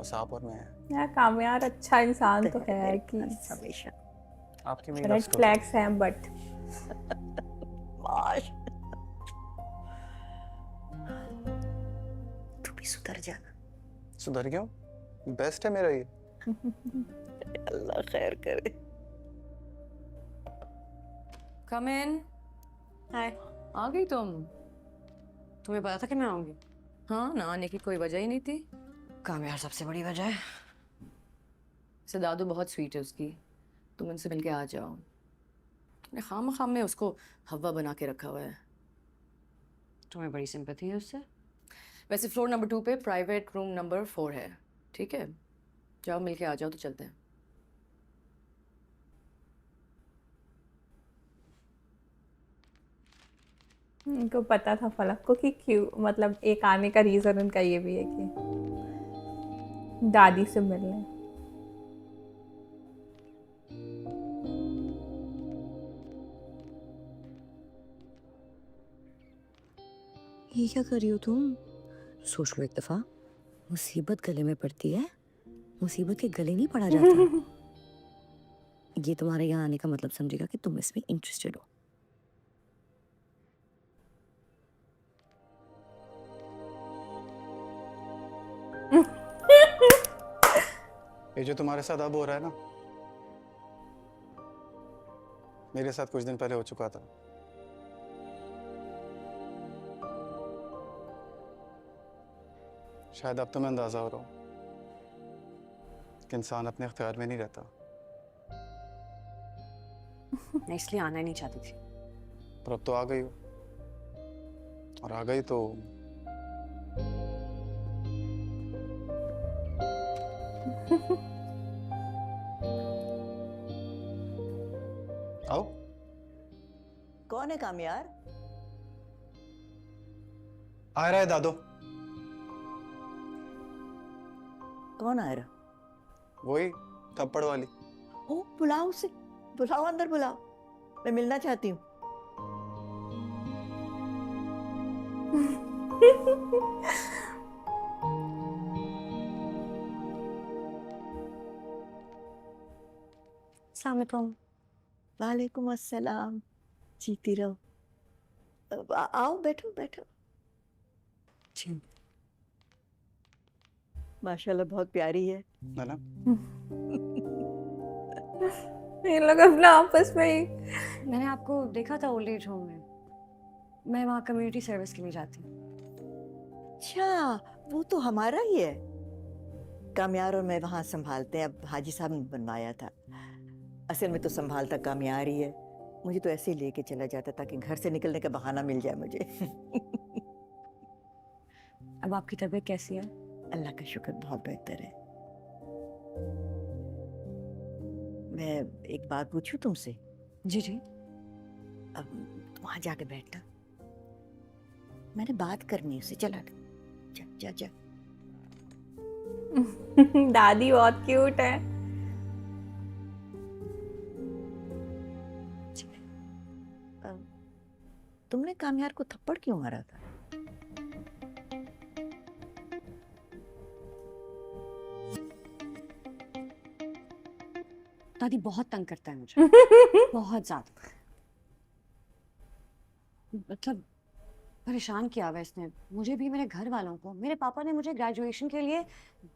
बस आप और मैं हैं। यार कामयार अच्छा इंसान तो है कि हमेशा आपकी मेरी लव रेड स्टोरी। फ्लैग्स हैं बट माश तू भी सुधर जा। सुधर क्यों? बेस्ट है मेरा ये। अल्लाह खैर करे। कम इन। हाय। आ गई तुम? तुम्हें पता था कि मैं आऊंगी? हाँ ना, आने की कोई वजह ही नहीं थी। कामयार सबसे बड़ी वजह है। से दादू बहुत स्वीट है उसकी, तुम उनसे मिलके आ जाओ। तुमने खाम में उसको हवा बना के रखा हुआ है। तुम्हें बड़ी सिंपैथी है उससे। वैसे फ्लोर नंबर 2 पे प्राइवेट रूम नंबर 4 है, ठीक है? जाओ मिलके आ जाओ तो चलते हैं। उनको पता था फलक को कि क्यों, मतलब एक आने का रीजन उनका ये भी है कि दादी से मिलने। ये क्या कर रही हो तुम? सोच लो एक दफा, मुसीबत गले में पड़ती है, मुसीबत के गले नहीं पड़ा जाता। ये तुम्हारे यहाँ आने का मतलब समझेगा कि तुम इसमें इंटरेस्टेड हो। ये जो तुम्हारे साथ अब हो रहा है ना, मेरे साथ कुछ दिन पहले हो चुका था। शायद अब तुम्हें अंदाजा हो रहा हो कि इंसान अपने इख्तियार में नहीं रहता। मैं इसलिए आना ही नहीं चाहती थी। पर अब तो आ गई हो, और आ गई तो आओ। कौन है कामयार? आ रहा है दादो। कौन आ रहा? वही थप्पड़ वाली। ओ बुलाओ उसे, बुलाओ अंदर बुलाओ, मैं मिलना चाहती हूँ। अस्सलाम वालेकुम। वालेकुम अस्सलाम। जीती रहो। आओ बैठो बैठो। जी। माशाल्लाह बहुत प्यारी है। है ना? ये लोग अपना आपस में ही। मैंने आपको देखा था ओल्ड एज होम में। मैं वहाँ कम्युनिटी सर्विस के लिए जाती हूँ। अच्छा, वो तो हमारा ही है। कामयार और मैं वहाँ संभालते हैं। अब हाजी साहब ने बनवाया था। असल में तो संभालता कामयार ही है। मुझे तो ऐसे ही लेके चला जाता ताकि घर से निकलने का बहाना मिल जाए मुझे। अब आपकी तबीयत कैसी है? अल्लाह का शुक्र, बहुत बेहतर है। मैं एक बात पूछूं तुमसे? जी जी। अब तुम वहां जाके बैठना, मैंने बात करनी है उससे। चला जा जा जा। दादी बहुत क्यूट है। तुमने कामयार को थप्पड़ क्यों मारा था? दादी बहुत तंग करता है मुझे। बहुत ज्यादा। मतलब परेशान किया हुआ है इसने मुझे भी, मेरे घर वालों को। मेरे पापा ने मुझे ग्रेजुएशन के लिए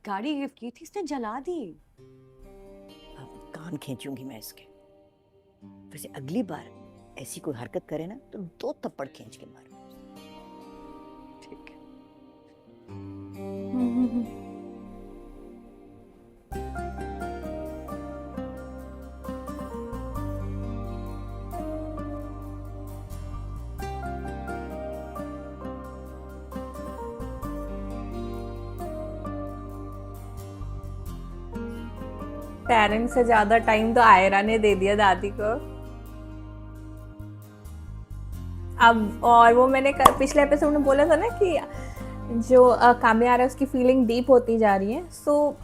गाड़ी गिफ्ट की थी, इसने जला दी। अब कान खींचूंगी मैं इसके। वैसे अगली बार ऐसी कोई हरकत करे ना तो 2 थप्पड़ खींच के मारो। ठीक है। पेरेंट्स से ज्यादा टाइम तो आयरा ने दे दिया दादी को। अब और वो मैंने पिछले एपिसोड में बोला था ना कि जो कामयार है उसकी फीलिंग डीप होती जा रही है। सो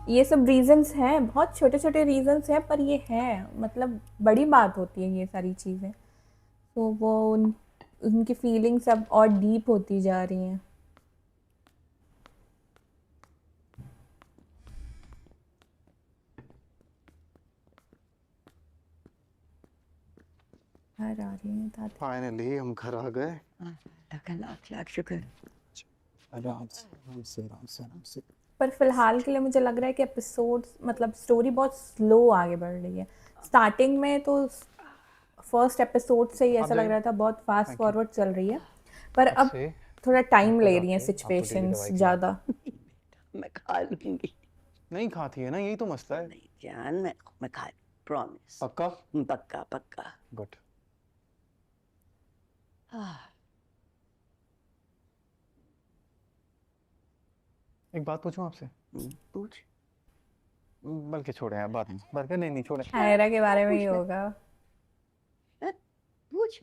ये सब रीजंस हैं, बहुत छोटे छोटे रीजंस हैं, पर ये हैं, मतलब बड़ी बात होती है ये सारी चीज़ें। तो वो उनकी फीलिंग्स अब और डीप होती जा रही हैं। घर आ रही है दादी। फाइनली हम घर आ गए। अल्लाह का लाख लाख शुक्र। आराम से आराम से आराम से आराम से। पर फिलहाल के लिए मुझे लग रहा है कि एपिसोड मतलब स्टोरी बहुत स्लो आगे बढ़ रही है। स्टार्टिंग में तो फर्स्ट एपिसोड से ही ऐसा लग रहा था बहुत फास्ट फॉरवर्ड चल रही है, पर अब से थोड़ा टाइम आपको ले रही हैं जाके आपको डेली सिचुएशंस दवाई खिलानी। ज़्यादा। मैं खा लूंगी। नहीं खाती है ना, यही तो मसला है। नहीं जान, मैं खा प्रॉमिस। पक्का? पक्का पक्का। गुड। एक बात पूछूं आपसे? पूछ। बल्कि छोड़े यार, बात नहीं, बल्कि नहीं छोड़े। आयरा के बारे में ही होगा। पूछ।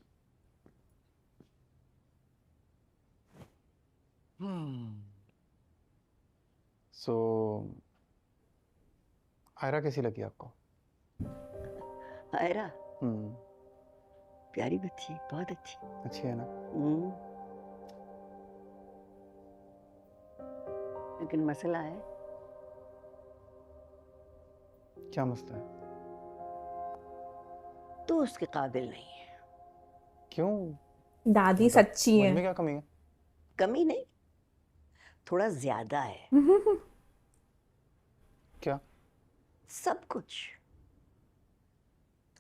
सो आयरा कैसी लगी आपको? आयरा प्यारी बच्ची, बहुत अच्छी। अच्छी है ना? लेकिन मसला है। क्या मसला है? तो उसके काबिल नहीं है। क्यों? दादी सच्ची मुझ में है। क्या कमी है? कमी नहीं, थोड़ा ज्यादा है। क्या? सब कुछ।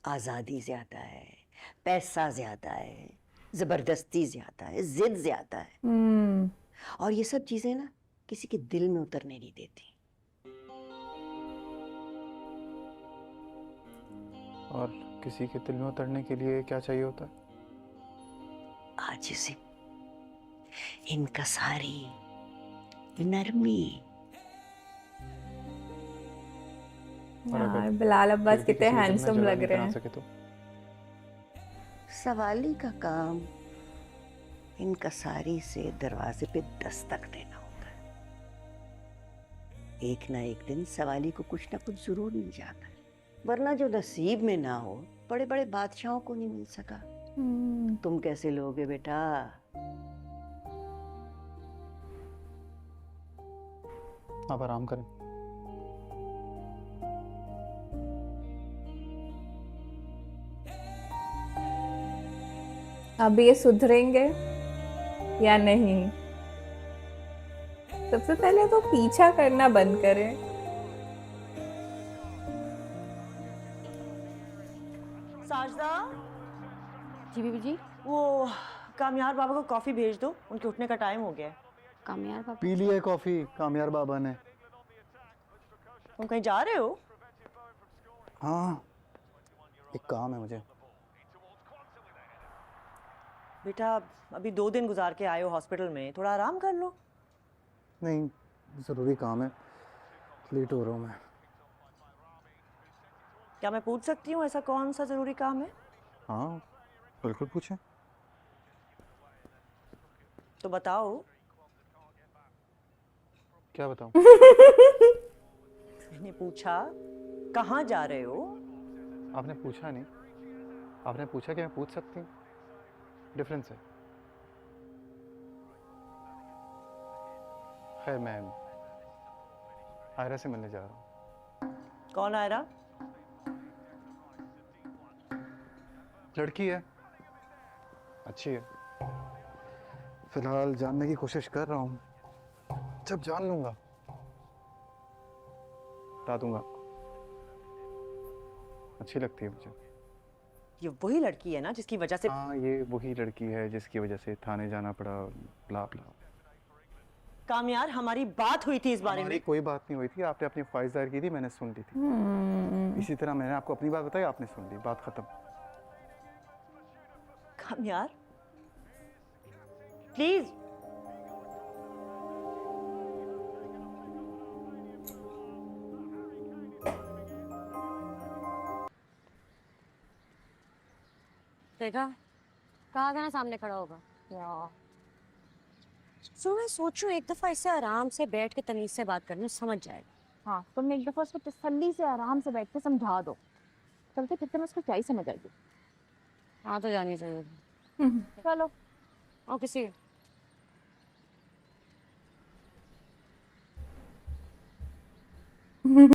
आजादी ज्यादा है, पैसा ज्यादा है, जबरदस्ती ज्यादा है, जिद ज्यादा है। और ये सब चीजें ना किसी के दिल में उतरने नहीं देती। और किसी के दिल में उतरने के लिए क्या चाहिए होता है? आजिज़ी, इनकसारी, नरमी। यार बिलाल अब्बास फिर भी कितने किसी के दिल में हैंडसम जगह लग नहीं रहे बना हैं। सके तो? सवाली का काम इनकसारी से दरवाजे पे दस्तक देना होता है। एक ना एक दिन सवाली को कुछ ना कुछ जरूर मिल जाता है, वरना जो नसीब में ना हो बड़े बड़े बादशाहों को नहीं मिल सका। तुम कैसे लोगे बेटा? आप आराम करें। अब ये सुधरेंगे या नहीं? सबसे पहले तो पीछा करना बंद करें। साजदा, जी बीबी जी। वो कामयार बाबा को कॉफी भेज दो, उनके उठने का टाइम हो गया है। कामयार पापा। पी ली है कॉफी कामयार बाबा ने? तुम कहीं जा रहे हो? हाँ, एक काम है मुझे। बेटा अभी 2 दिन गुजार के आए हो हॉस्पिटल में, थोड़ा आराम कर लो। नहीं, ज़रूरी काम है, लेट हो रहा हूँ मैं। क्या मैं पूछ सकती हूँ ऐसा कौन सा जरूरी काम है? हाँ बिल्कुल पूछें। तो बताओ। क्या बताऊँ? मैंने पूछा कहाँ जा रहे हो? आपने पूछा नहीं, आपने पूछा कि मैं पूछ सकती हूँ, डिफरेंस है। खैर मैं आयरा से मिलने जा रहा हूँ। कौन आयरा? लड़की है, अच्छी है। फिलहाल जानने की कोशिश कर रहा हूँ, जब जान लूंगा बता दूंगा। अच्छी लगती है मुझे। ये वही लड़की है ना जिसकी वजह से? हाँ ये वही लड़की है जिसकी वजह से थाने जाना पड़ा, ब्ला ब्ला। कामयार, हमारी बात हुई थी इस बारे हमारी में। कोई बात नहीं हुई थी, आपने अपनी ख्वाहिश जाहिर की थी, मैंने सुन ली थी। इसी तरह मैंने आपको अपनी बात बताई, आपने सुन ली, बात खत्म। कामयार प्लीज। देखा, कहा था ना सामने खड़ा होगा। यार सो मैं सोचूं एक दफा इससे आराम से बैठ के तमीज से बात करना, समझ जाएगा। हाँ, तुमने एक दफा उसको तसल्ली से आराम से बैठ के समझा दो, चलते फिरते में उसको क्या ही समझ आएगी। हाँ तो जानी चाहिए। चलो। और किसी